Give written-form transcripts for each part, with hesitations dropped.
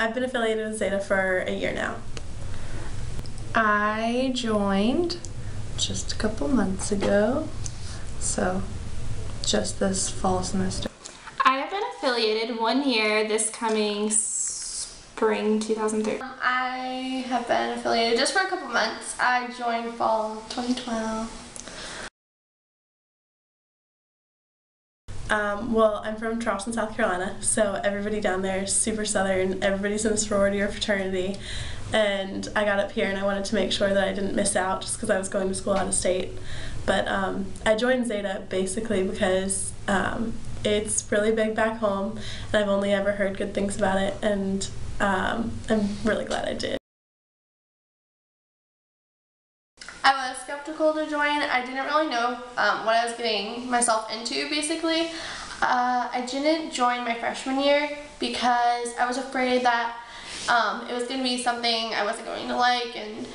I've been affiliated with Zeta for a year now. I joined just a couple months ago, so just this fall semester. I have been affiliated 1 year this coming spring 2013. I have been affiliated just for a couple months. I joined fall 2012. Well, I'm from Charleston, South Carolina, so everybody down there is super southern. Everybody's in a sorority or fraternity, and I got up here and I wanted to make sure that I didn't miss out just because I was going to school out of state. But I joined Zeta basically because it's really big back home, and I've only ever heard good things about it, and I'm really glad I did. I was skeptical to join. I didn't really know what I was getting myself into, basically. I didn't join my freshman year because I was afraid that it was going to be something I wasn't going to like, and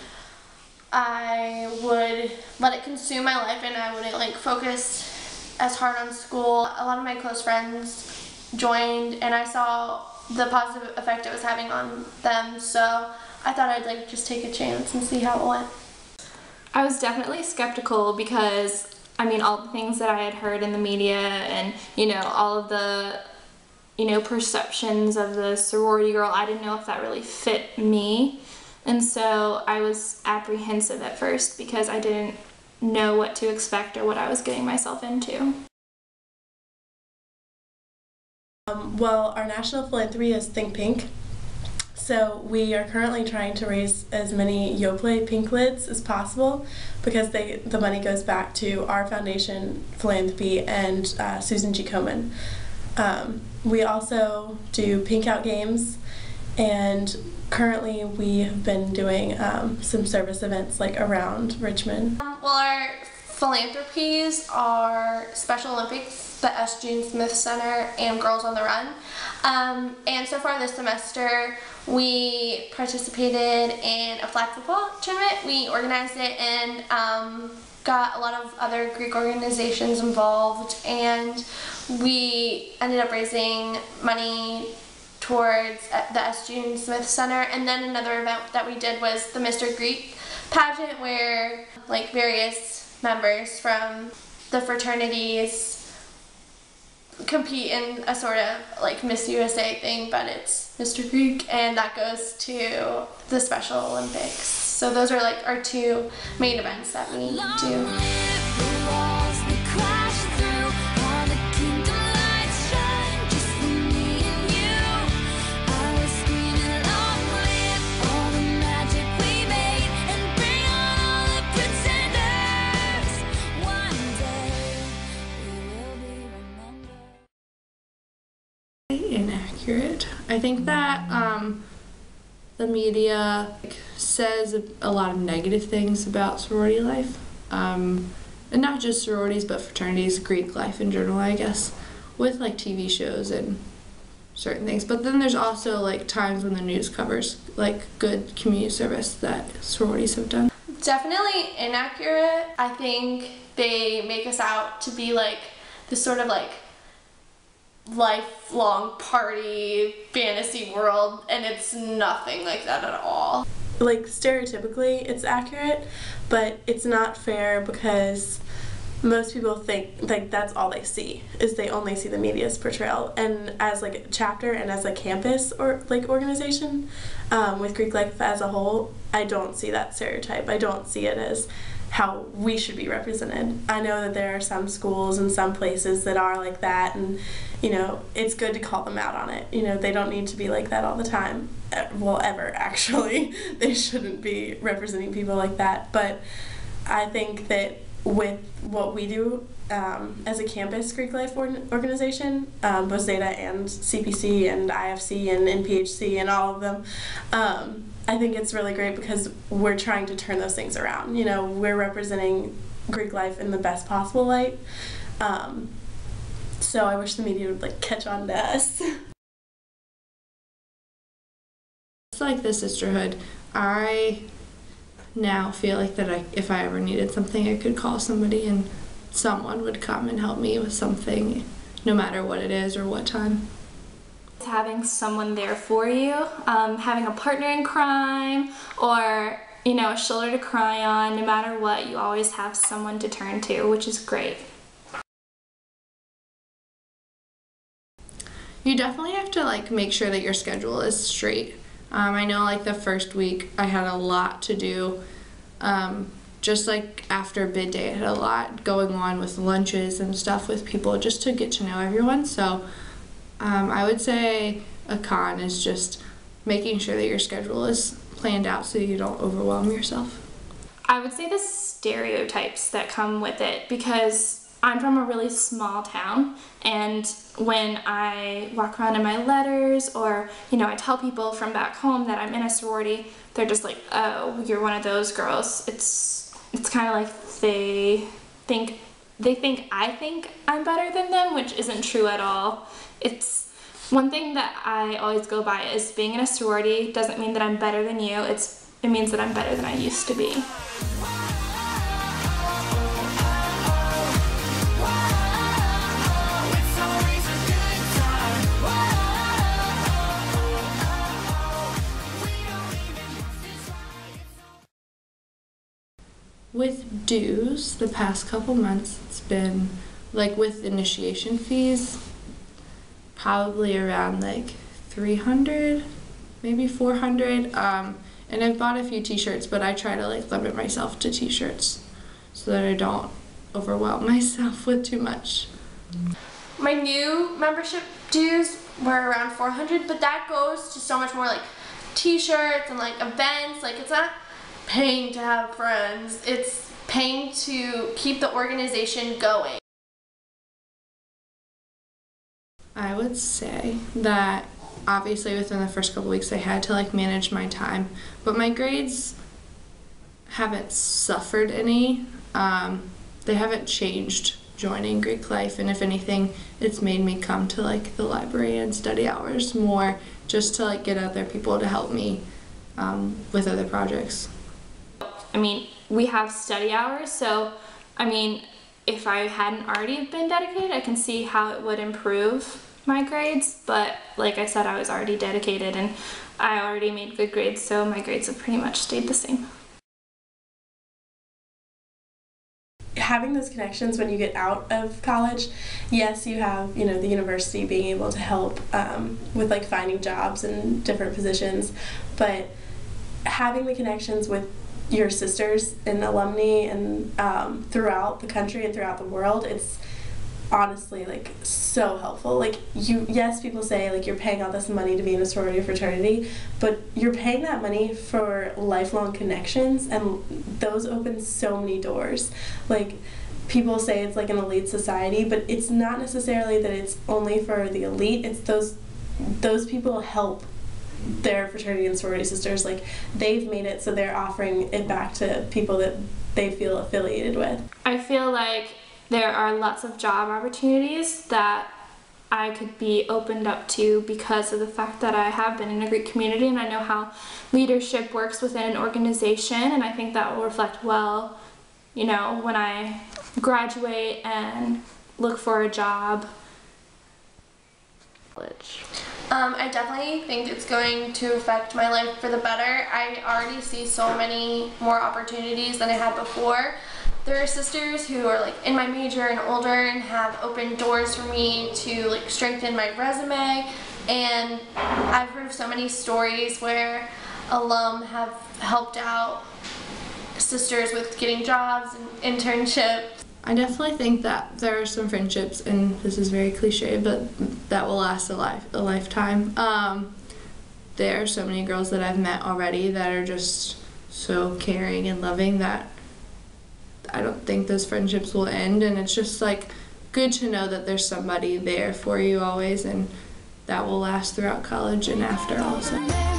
I would let it consume my life and I wouldn't like focus as hard on school. A lot of my close friends joined and I saw the positive effect it was having on them, so I thought I'd like just take a chance and see how it went. I was definitely skeptical because, I mean, all the things that I had heard in the media and, you know, all of the, you know, perceptions of the sorority girl, I didn't know if that really fit me. And so I was apprehensive at first because I didn't know what to expect or what I was getting myself into. Well, our national philanthropy is Think Pink. So we are currently trying to raise as many Yoplait pink lids as possible because the money goes back to our foundation, philanthropy, and Susan G. Komen. We also do pink out games, and currently we have been doing some service events like around Richmond. Well, our philanthropies are Special Olympics, the S. June Smith Center, and Girls on the Run. And so far this semester, we participated in a flag football tournament. We organized it and got a lot of other Greek organizations involved, and we ended up raising money towards the S. June Smith Center. And then another event that we did was the Mr. Greek pageant, where like various members from the fraternities compete in a sort of like Miss USA thing, but it's Mr. Greek, and that goes to the Special Olympics. So those are like our two main events that we do. Inaccurate. I think that the media says a lot of negative things about sorority life, and not just sororities but fraternities, Greek life in general, I guess, with like TV shows and certain things. But then there's also like times when the news covers like good community service that sororities have done. Definitely inaccurate. I think they make us out to be like this sort of like lifelong party fantasy world, and it's nothing like that at all. Like stereotypically it's accurate, but it's not fair because most people think like that's all they see, is they only see the media's portrayal. And as like a chapter and as a campus or like organization with Greek life as a whole, I don't see that stereotype. I don't see it as how we should be represented. I know that there are some schools and some places that are like that, and you know, it's good to call them out on it. You know, they don't need to be like that all the time. Well, ever, actually. They shouldn't be representing people like that. But I think that with what we do as a campus Greek life organization, both Zeta and CPC and IFC and NPHC and all of them, I think it's really great because we're trying to turn those things around. You know, we're representing Greek life in the best possible light. So I wish the media would like catch on to us. It's like the sisterhood. I now feel like that if I ever needed something, I could call somebody and someone would come and help me with something, no matter what it is or what time. Having someone there for you, having a partner in crime, or a shoulder to cry on. No matter what, you always have someone to turn to, which is great. You definitely have to make sure that your schedule is straight. I know the first week I had a lot to do. Just after bid day, I had a lot going on with lunches and stuff with people just to get to know everyone. So I would say a con is just making sure that your schedule is planned out so you don't overwhelm yourself. I would say the stereotypes that come with it, because I'm from a really small town, and when I walk around in my letters or I tell people from back home that I'm in a sorority, they're just like, oh, you're one of those girls. It's kind of like they think I think I'm better than them, which isn't true at all. It's one thing that I always go by is being in a sorority doesn't mean that I'm better than you. It means that I'm better than I used to be. With dues, the past couple months, it's been with initiation fees, probably around 300, maybe 400. And I've bought a few t-shirts, but I try to limit myself to t-shirts so that I don't overwhelm myself with too much. My new membership dues were around 400, but that goes to so much more t-shirts and events. It's not paying to have friends, it's paying to keep the organization going. I would say that obviously within the first couple weeks I had to manage my time, but my grades haven't suffered any. They haven't changed joining Greek life, and if anything, it's made me come to the library and study hours more, just to get other people to help me with other projects. We have study hours, so if I hadn't already been dedicated, I can see how it would improve my grades, but like I said, I was already dedicated and I already made good grades, so my grades have pretty much stayed the same. Having those connections when you get out of college, yes, you have the university being able to help with finding jobs and different positions, but having the connections with your sisters and alumni and throughout the country and throughout the world, it's honestly so helpful. Yes, people say you're paying all this money to be in a sorority or fraternity, but you're paying that money for lifelong connections, and those open so many doors. People say it's an elite society, but it's not necessarily that it's only for the elite. It's those people help their fraternity and sorority sisters. They've made it, so they're offering it back to people that they feel affiliated with. I feel there are lots of job opportunities that I could be opened up to because of the fact that I have been in a Greek community and I know how leadership works within an organization, and I think that will reflect well, when I graduate and look for a job. I definitely think it's going to affect my life for the better. I already see so many more opportunities than I had before. There are sisters who are in my major and older and have opened doors for me to strengthen my resume, and I've heard of so many stories where alum have helped out sisters with getting jobs and internships. I definitely think that there are some friendships, and this is very cliche, but that will last a lifetime. There are so many girls that I've met already that are just so caring and loving that I don't think those friendships will end, and it's just good to know that there's somebody there for you always, and that will last throughout college and after also.